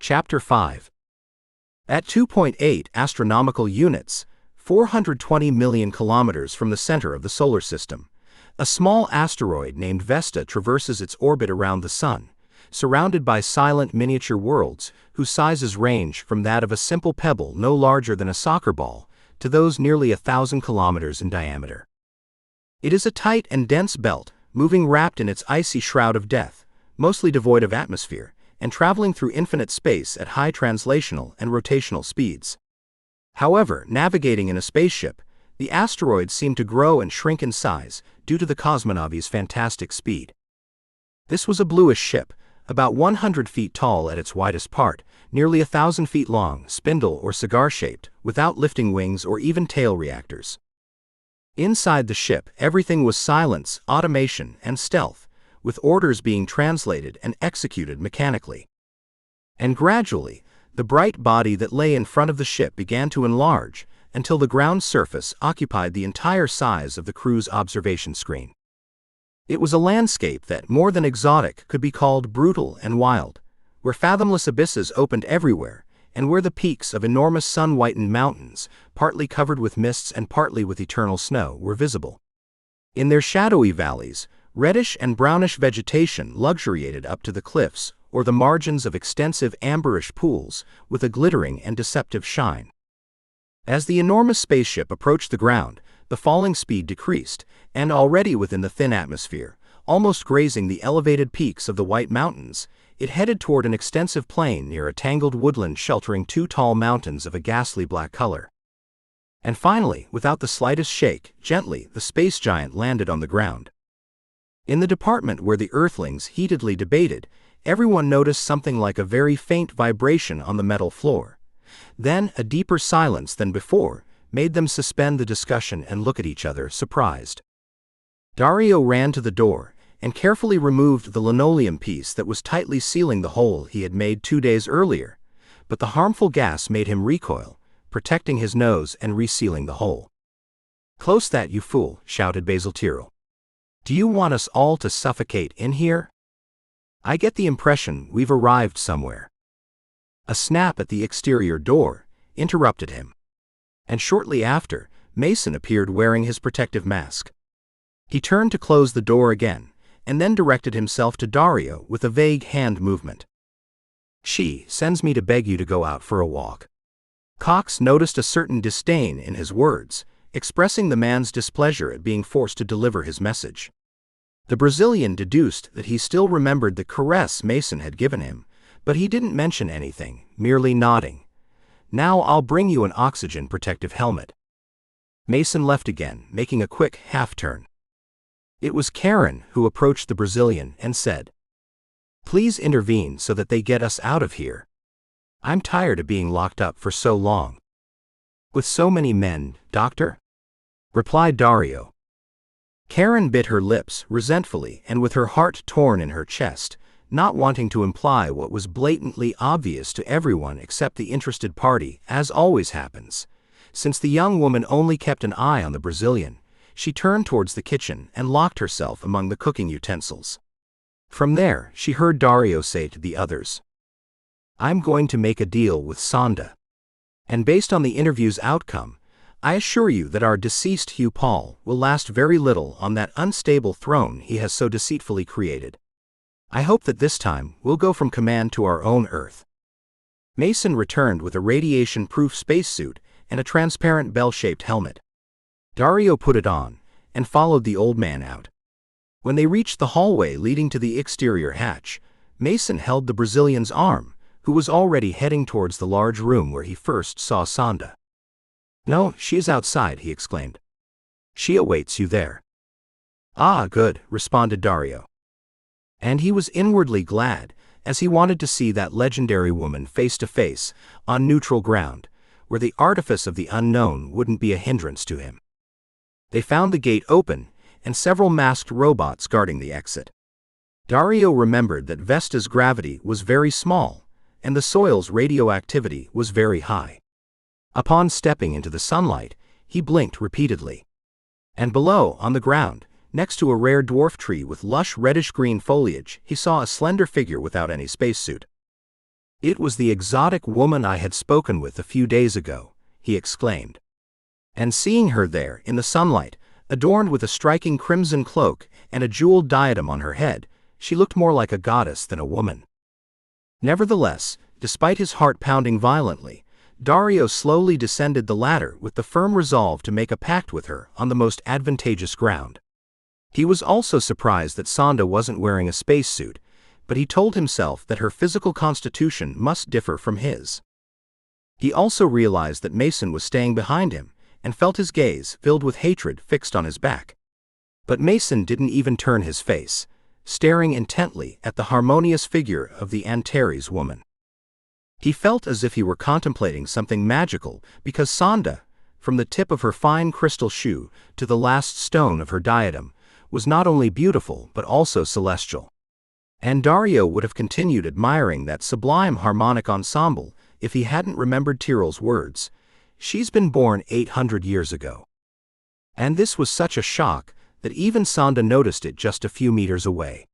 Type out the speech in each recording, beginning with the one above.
Chapter 5. At 2.8 astronomical units, 420 million kilometers from the center of the solar system, a small asteroid named Vesta traverses its orbit around the Sun, surrounded by silent miniature worlds whose sizes range from that of a simple pebble no larger than a soccer ball to those nearly 1,000 kilometers in diameter. It is a tight and dense belt, moving wrapped in its icy shroud of death, mostly devoid of atmosphere, and traveling through infinite space at high translational and rotational speeds. However, navigating in a spaceship, the asteroids seem to grow and shrink in size due to the cosmonauty's fantastic speed. This was a bluish ship, about 100 feet tall at its widest part, nearly 1,000 feet long, spindle or cigar-shaped, without lifting wings or even tail reactors. Inside the ship, everything was silence, automation, and stealth, with orders being translated and executed mechanically. And gradually, the bright body that lay in front of the ship began to enlarge until the ground surface occupied the entire size of the crew's observation screen. It was a landscape that, more than exotic, could be called brutal and wild, where fathomless abysses opened everywhere, and where the peaks of enormous sun-whitened mountains, partly covered with mists and partly with eternal snow, were visible. In their shadowy valleys, reddish and brownish vegetation luxuriated up to the cliffs or the margins of extensive amberish pools with a glittering and deceptive shine. As the enormous spaceship approached the ground, the falling speed decreased, and already within the thin atmosphere, almost grazing the elevated peaks of the White Mountains, it headed toward an extensive plain near a tangled woodland sheltering two tall mountains of a ghastly black color. And finally, without the slightest shake, gently, the space giant landed on the ground. In the department where the Earthlings heatedly debated, everyone noticed something like a very faint vibration on the metal floor. Then, a deeper silence than before made them suspend the discussion and look at each other, surprised. Dario ran to the door and carefully removed the linoleum piece that was tightly sealing the hole he had made 2 days earlier, but the harmful gas made him recoil, protecting his nose and resealing the hole. "Close that, you fool," shouted Basil Tyrrell. "Do you want us all to suffocate in here? I get the impression we've arrived somewhere." A snap at the exterior door interrupted him. And shortly after, Mason appeared wearing his protective mask. He turned to close the door again, and then directed himself to Dario with a vague hand movement. "She sends me to beg you to go out for a walk." Cox noticed a certain disdain in his words, expressing the man's displeasure at being forced to deliver his message. The Brazilian deduced that he still remembered the caress Mason had given him, but he didn't mention anything, merely nodding. "Now I'll bring you an oxygen protective helmet." Mason left again, making a quick half-turn. It was Karen who approached the Brazilian and said, "Please intervene so that they get us out of here. I'm tired of being locked up for so long." "With so many men, Doctor?" replied Dario. Karen bit her lips resentfully and with her heart torn in her chest, not wanting to imply what was blatantly obvious to everyone except the interested party, as always happens. Since the young woman only kept an eye on the Brazilian, she turned towards the kitchen and locked herself among the cooking utensils. From there, she heard Dario say to the others, "I'm going to make a deal with Sonda. And based on the interview's outcome, I assure you that our deceased Hugh Paul will last very little on that unstable throne he has so deceitfully created. I hope that this time we'll go from command to our own Earth." Mason returned with a radiation-proof spacesuit and a transparent bell-shaped helmet. Dario put it on and followed the old man out. When they reached the hallway leading to the exterior hatch, Mason held the Brazilian's arm, who was already heading towards the large room where he first saw Sonda. "No, she is outside," he exclaimed. "She awaits you there." "Ah, good," responded Dario. And he was inwardly glad, as he wanted to see that legendary woman face to face, on neutral ground, where the artifice of the unknown wouldn't be a hindrance to him. They found the gate open, and several masked robots guarding the exit. Dario remembered that Vesta's gravity was very small, and the soil's radioactivity was very high. Upon stepping into the sunlight, he blinked repeatedly. And below, on the ground, next to a rare dwarf tree with lush reddish-green foliage, he saw a slender figure without any spacesuit. It was the exotic woman I had spoken with a few days ago, he exclaimed. And seeing her there in the sunlight, adorned with a striking crimson cloak and a jeweled diadem on her head, she looked more like a goddess than a woman. Nevertheless, despite his heart pounding violently, Dario slowly descended the ladder with the firm resolve to make a pact with her on the most advantageous ground. He was also surprised that Sonda wasn't wearing a spacesuit, but he told himself that her physical constitution must differ from his. He also realized that Mason was staying behind him, and felt his gaze, filled with hatred, fixed on his back. But Mason didn't even turn his face, staring intently at the harmonious figure of the Antares woman. He felt as if he were contemplating something magical, because Sonda, from the tip of her fine crystal shoe to the last stone of her diadem, was not only beautiful but also celestial. And Dario would have continued admiring that sublime harmonic ensemble if he hadn't remembered Tyrrell's words, "She's been born 800 years ago." And this was such a shock that even Sonda noticed it just a few meters away.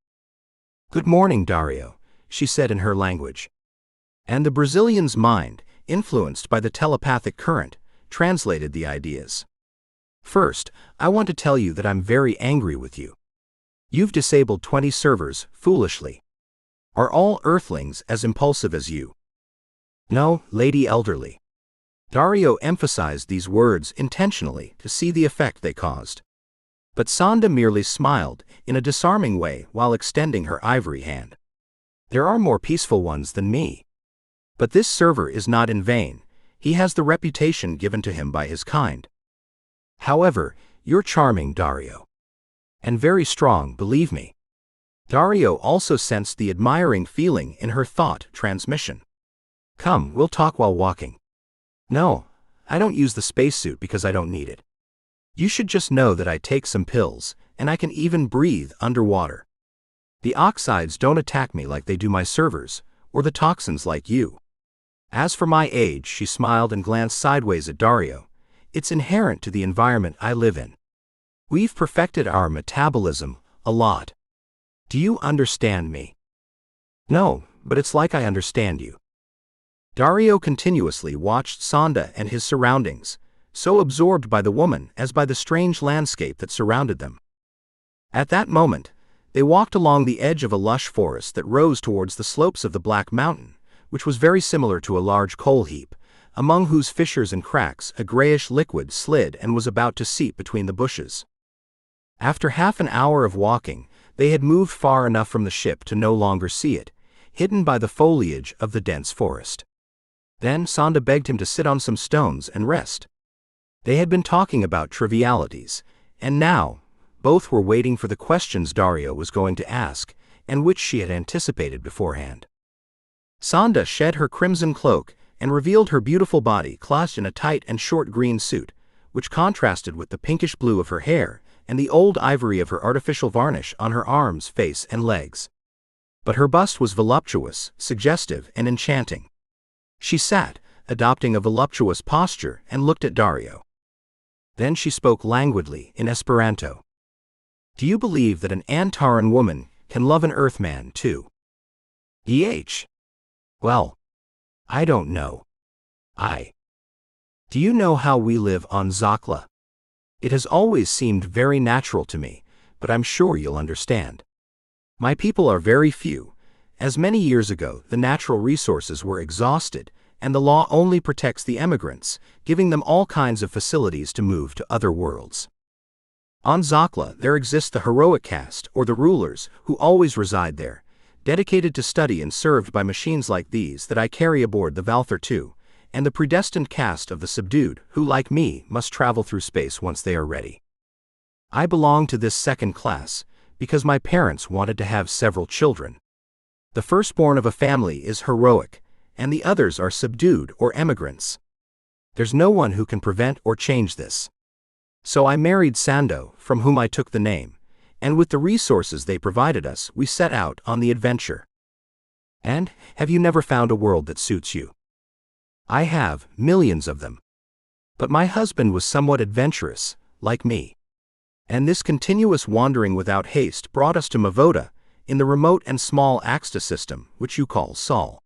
"Good morning, Dario," she said in her language. And the Brazilian's mind, influenced by the telepathic current, translated the ideas. "First, I want to tell you that I'm very angry with you. You've disabled 20 servers, foolishly. Are all Earthlings as impulsive as you?" "No, Lady Elderly." Dario emphasized these words intentionally to see the effect they caused. But Sonda merely smiled in a disarming way while extending her ivory hand. "There are more peaceful ones than me. But this server is not in vain. He has the reputation given to him by his kind. However, you're charming, Dario. And very strong, believe me." Dario also sensed the admiring feeling in her thought transmission. "Come, we'll talk while walking." "No, I don't use the spacesuit because I don't need it. You should just know that I take some pills, and I can even breathe underwater. The oxides don't attack me like they do my servers, or the toxins like you. As for my age," she smiled and glanced sideways at Dario, "it's inherent to the environment I live in. We've perfected our metabolism a lot. Do you understand me?" "No, but it's like I understand you." Dario continuously watched Sonda and his surroundings, so absorbed by the woman as by the strange landscape that surrounded them. At that moment, they walked along the edge of a lush forest that rose towards the slopes of the Black Mountain, which was very similar to a large coal heap, among whose fissures and cracks a grayish liquid slid and was about to seep between the bushes. After half an hour of walking, they had moved far enough from the ship to no longer see it, hidden by the foliage of the dense forest. Then Sonda begged him to sit on some stones and rest. They had been talking about trivialities, and now, both were waiting for the questions Dario was going to ask, and which she had anticipated beforehand. Sonda shed her crimson cloak and revealed her beautiful body clothed in a tight and short green suit, which contrasted with the pinkish blue of her hair and the old ivory of her artificial varnish on her arms, face, and legs. But her bust was voluptuous, suggestive, and enchanting. She sat, adopting a voluptuous posture, and looked at Dario. Then she spoke languidly in Esperanto. "Do you believe that an Antaran woman can love an Earthman too?" Well, I don't know. Do you know how we live on Zakla? It has always seemed very natural to me, but I'm sure you'll understand. My people are very few, as many years ago the natural resources were exhausted, and the law only protects the emigrants, giving them all kinds of facilities to move to other worlds. On Zakla there exists the heroic caste, or the rulers, who always reside there, dedicated to study and served by machines like these that I carry aboard the Valther II, and the predestined caste of the subdued, who, like me, must travel through space once they are ready. I belong to this second class, because my parents wanted to have several children. The firstborn of a family is heroic, and the others are subdued or emigrants. There's no one who can prevent or change this. So I married Sando, from whom I took the name, and with the resources they provided us, we set out on the adventure. And, have you never found a world that suits you? I have, millions of them. But my husband was somewhat adventurous, like me. And this continuous wandering without haste brought us to Mavoda, in the remote and small Axta system, which you call Sol.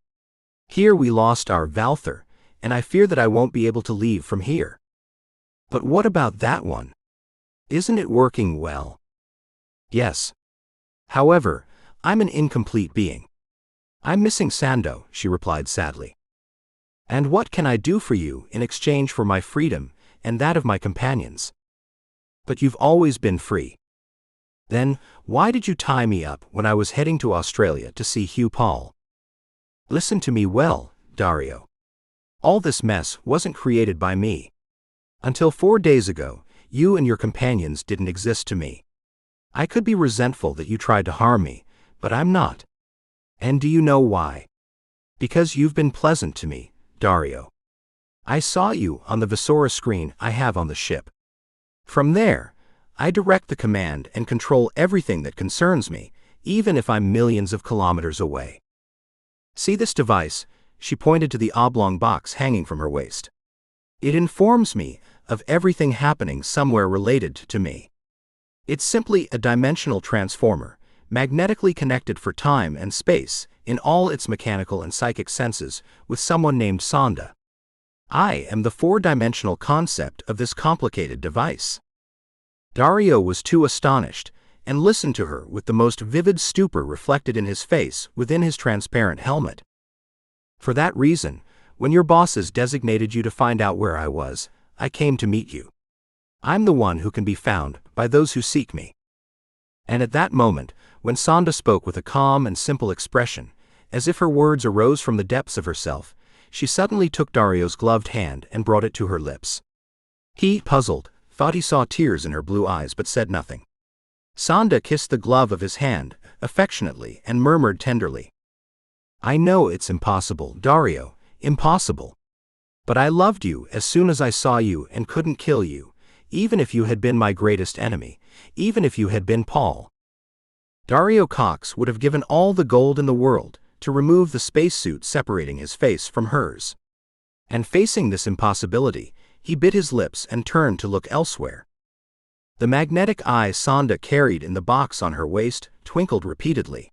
Here we lost our Valther, and I fear that I won't be able to leave from here. But what about that one? Isn't it working well? Yes. However, I'm an incomplete being. I'm missing Sando, she replied sadly. And what can I do for you in exchange for my freedom and that of my companions? But you've always been free. Then, why did you tie me up when I was heading to Australia to see Hugh Paul? Listen to me well, Dario. All this mess wasn't created by me. Until 4 days ago, you and your companions didn't exist to me. I could be resentful that you tried to harm me, but I'm not. And do you know why? Because you've been pleasant to me, Dario. I saw you on the Visora screen I have on the ship. From there, I direct the command and control everything that concerns me, even if I'm millions of kilometers away. See this device? She pointed to the oblong box hanging from her waist. It informs me of everything happening somewhere related to me. It's simply a dimensional transformer, magnetically connected for time and space, in all its mechanical and psychic senses, with someone named Sonda. I am the four-dimensional concept of this complicated device. Dario was too astonished, and listened to her with the most vivid stupor reflected in his face within his transparent helmet. For that reason, when your bosses designated you to find out where I was, I came to meet you. I'm the one who can be found by those who seek me. And at that moment, when Sonda spoke with a calm and simple expression, as if her words arose from the depths of herself, she suddenly took Dario's gloved hand and brought it to her lips. He, puzzled, thought he saw tears in her blue eyes but said nothing. Sonda kissed the glove of his hand, affectionately, and murmured tenderly, I know it's impossible, Dario, impossible. But I loved you as soon as I saw you and couldn't kill you, even if you had been my greatest enemy, even if you had been Paul. Dario Cox would have given all the gold in the world to remove the spacesuit separating his face from hers. And facing this impossibility, he bit his lips and turned to look elsewhere. The magnetic eye Sonda carried in the box on her waist twinkled repeatedly.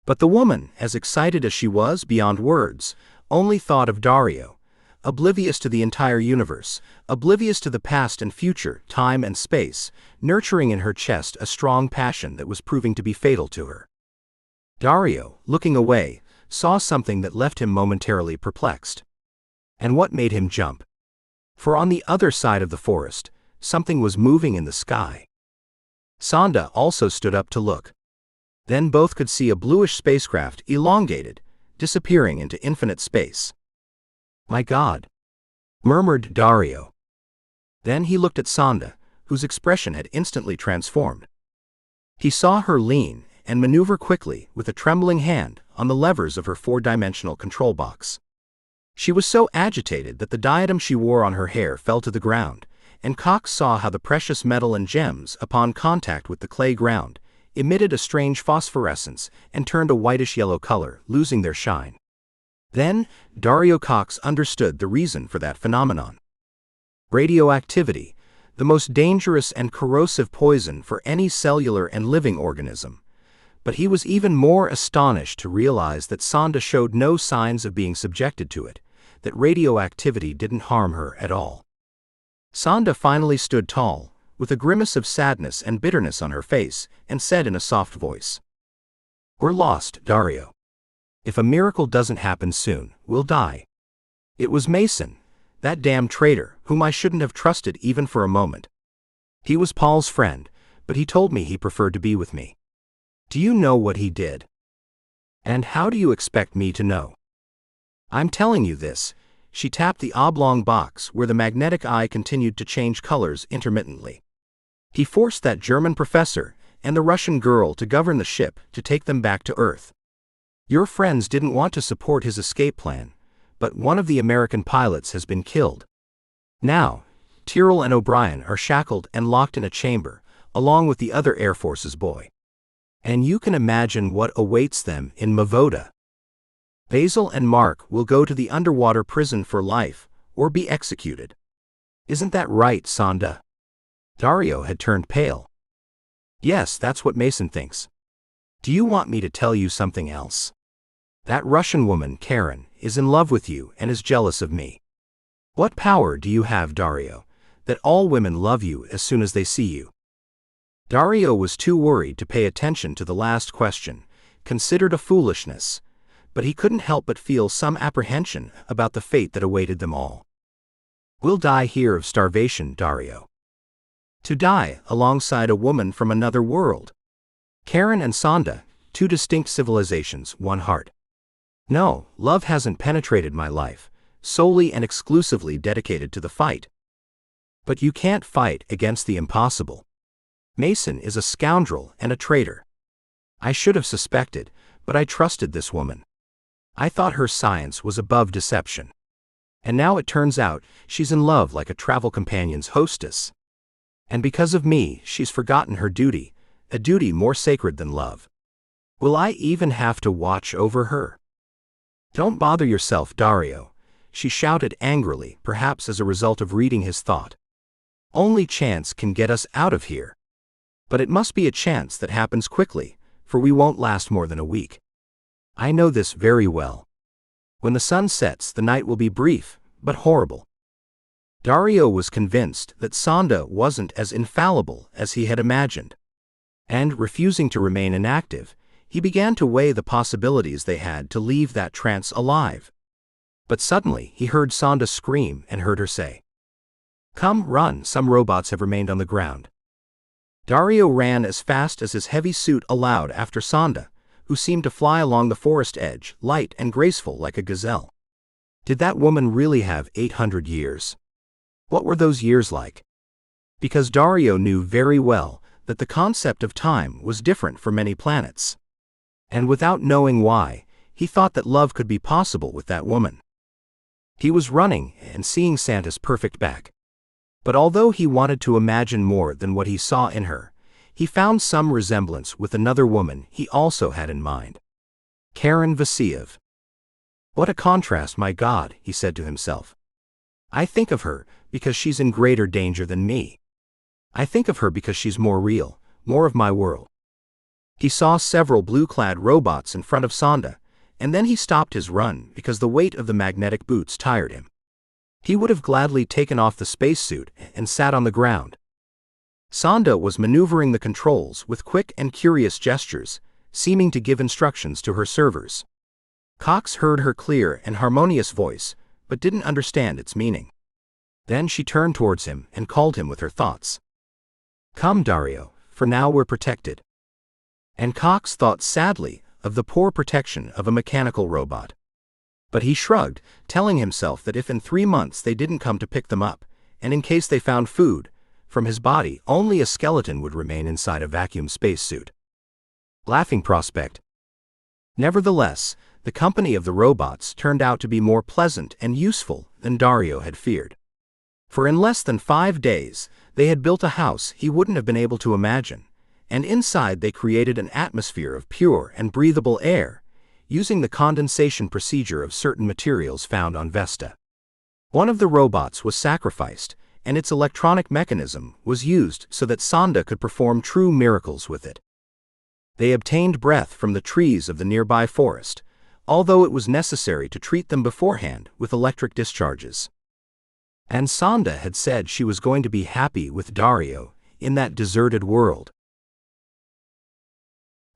But the woman, as excited as she was beyond words, only thought of Dario, oblivious to the entire universe, oblivious to the past and future, time and space, nurturing in her chest a strong passion that was proving to be fatal to her. Dario, looking away, saw something that left him momentarily perplexed. And what made him jump? For on the other side of the forest, something was moving in the sky. Sonda also stood up to look. Then both could see a bluish spacecraft elongated, disappearing into infinite space. My God! Murmured Dario. Then he looked at Sonda, whose expression had instantly transformed. He saw her lean and maneuver quickly with a trembling hand on the levers of her four-dimensional control box. She was so agitated that the diadem she wore on her hair fell to the ground, and Cox saw how the precious metal and gems, upon contact with the clay ground, emitted a strange phosphorescence and turned a whitish-yellow color, losing their shine. Then, Dario Cox understood the reason for that phenomenon. Radioactivity, the most dangerous and corrosive poison for any cellular and living organism. But he was even more astonished to realize that Sonda showed no signs of being subjected to it, that radioactivity didn't harm her at all. Sonda finally stood tall, with a grimace of sadness and bitterness on her face, and said in a soft voice, We're lost, Dario. If a miracle doesn't happen soon, we'll die. It was Mason, that damn traitor, whom I shouldn't have trusted even for a moment. He was Paul's friend, but he told me he preferred to be with me. Do you know what he did? And how do you expect me to know? I'm telling you this. She tapped the oblong box where the magnetic eye continued to change colors intermittently. He forced that German professor and the Russian girl to govern the ship to take them back to Earth. Your friends didn't want to support his escape plan, but one of the American pilots has been killed. Now, Tyrrell and O'Brien are shackled and locked in a chamber, along with the other Air Force's boy. And you can imagine what awaits them in Mavoda. Basil and Mark will go to the underwater prison for life, or be executed. Isn't that right, Sonda? Dario had turned pale. Yes, that's what Mason thinks. Do you want me to tell you something else? That Russian woman, Karen, is in love with you and is jealous of me. What power do you have, Dario, that all women love you as soon as they see you? Dario was too worried to pay attention to the last question, considered a foolishness, but he couldn't help but feel some apprehension about the fate that awaited them all. We'll die here of starvation, Dario. To die alongside a woman from another world. Karen and Sonda, two distinct civilizations, one heart. No, love hasn't penetrated my life, solely and exclusively dedicated to the fight. But you can't fight against the impossible. Mason is a scoundrel and a traitor. I should have suspected, but I trusted this woman. I thought her science was above deception. And now it turns out she's in love like a travel companion's hostess. And because of me, she's forgotten her duty, a duty more sacred than love. Will I even have to watch over her? Don't bother yourself, Dario, she shouted angrily, perhaps as a result of reading his thought. Only chance can get us out of here. But it must be a chance that happens quickly, for we won't last more than a week. I know this very well. When the sun sets, the night will be brief, but horrible. Dario was convinced that Sonda wasn't as infallible as he had imagined. And, refusing to remain inactive, he began to weigh the possibilities they had to leave that trance alive. But suddenly he heard Sonda scream and heard her say, "Come, run, some robots have remained on the ground." Dario ran as fast as his heavy suit allowed after Sonda, who seemed to fly along the forest edge, light and graceful like a gazelle. Did that woman really have 800 years? What were those years like? Because Dario knew very well that the concept of time was different for many planets. And without knowing why, he thought that love could be possible with that woman. He was running and seeing Santa's perfect back. But although he wanted to imagine more than what he saw in her, he found some resemblance with another woman he also had in mind. Karen Vassiliev. What a contrast, my God, he said to himself. I think of her because she's in greater danger than me. I think of her because she's more real, more of my world. He saw several blue-clad robots in front of Sonda, and then he stopped his run because the weight of the magnetic boots tired him. He would have gladly taken off the spacesuit and sat on the ground. Sonda was maneuvering the controls with quick and curious gestures, seeming to give instructions to her servers. Cox heard her clear and harmonious voice, but didn't understand its meaning. Then she turned towards him and called him with her thoughts. Come, Dario, for now we're protected. And Cox thought sadly of the poor protection of a mechanical robot. But he shrugged, telling himself that if in 3 months they didn't come to pick them up, and in case they found food, from his body only a skeleton would remain inside a vacuum spacesuit. Laughing prospect. Nevertheless, the company of the robots turned out to be more pleasant and useful than Dario had feared. For in less than 5 days, they had built a house he wouldn't have been able to imagine, and inside they created an atmosphere of pure and breathable air, using the condensation procedure of certain materials found on Vesta. One of the robots was sacrificed, and its electronic mechanism was used so that Sonda could perform true miracles with it. They obtained breath from the trees of the nearby forest, although it was necessary to treat them beforehand with electric discharges. And Sonda had said she was going to be happy with Dario in that deserted world.